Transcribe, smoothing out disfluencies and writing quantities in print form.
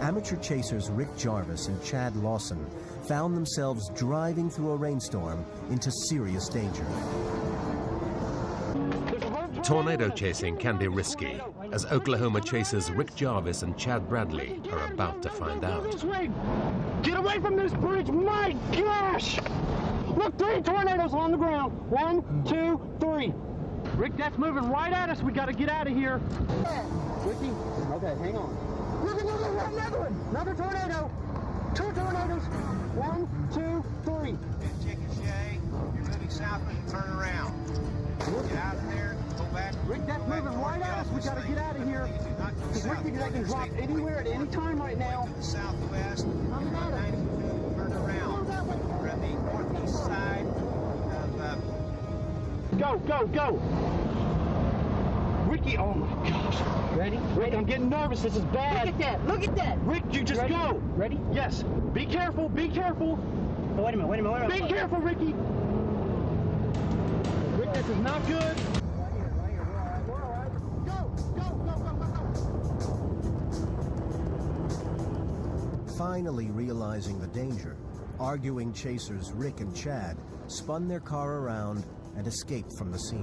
Amateur chasers Rick Jarvis and Chad Lawson found themselves driving through a rainstorm into serious danger. Tornado chasing can be risky, as Oklahoma chasers Rick Jarvis and Chad Bradley are about to find out. Get away from this bridge! My gosh! Look, 3 tornadoes on the ground. 1, 2, 3. Rick, that's moving right at us. We got to get out of here. Ricky, okay, hang on. Look, another one! Another tornado! 2 tornadoes. 1, 2, 3. Chicken Shay, you're moving southward and turn around. Get out of there, go back. Rick, that's moving right at us. We got to get out of here. Because Rick thinks they can drop anywhere at any time right now. To the southwest, turn around. We're at the northeast side of... Go! Ricky, oh my gosh. Ready? Rick, I'm getting nervous. This is bad. Look at that! Rick, you just Ready? go. Ready? Yes. Be careful. Oh, wait a minute. Be careful, Ricky. Rick, this is not good. We're all right. Go. Finally realizing the danger, arguing chasers Rick and Chad spun their car around and escaped from the scene.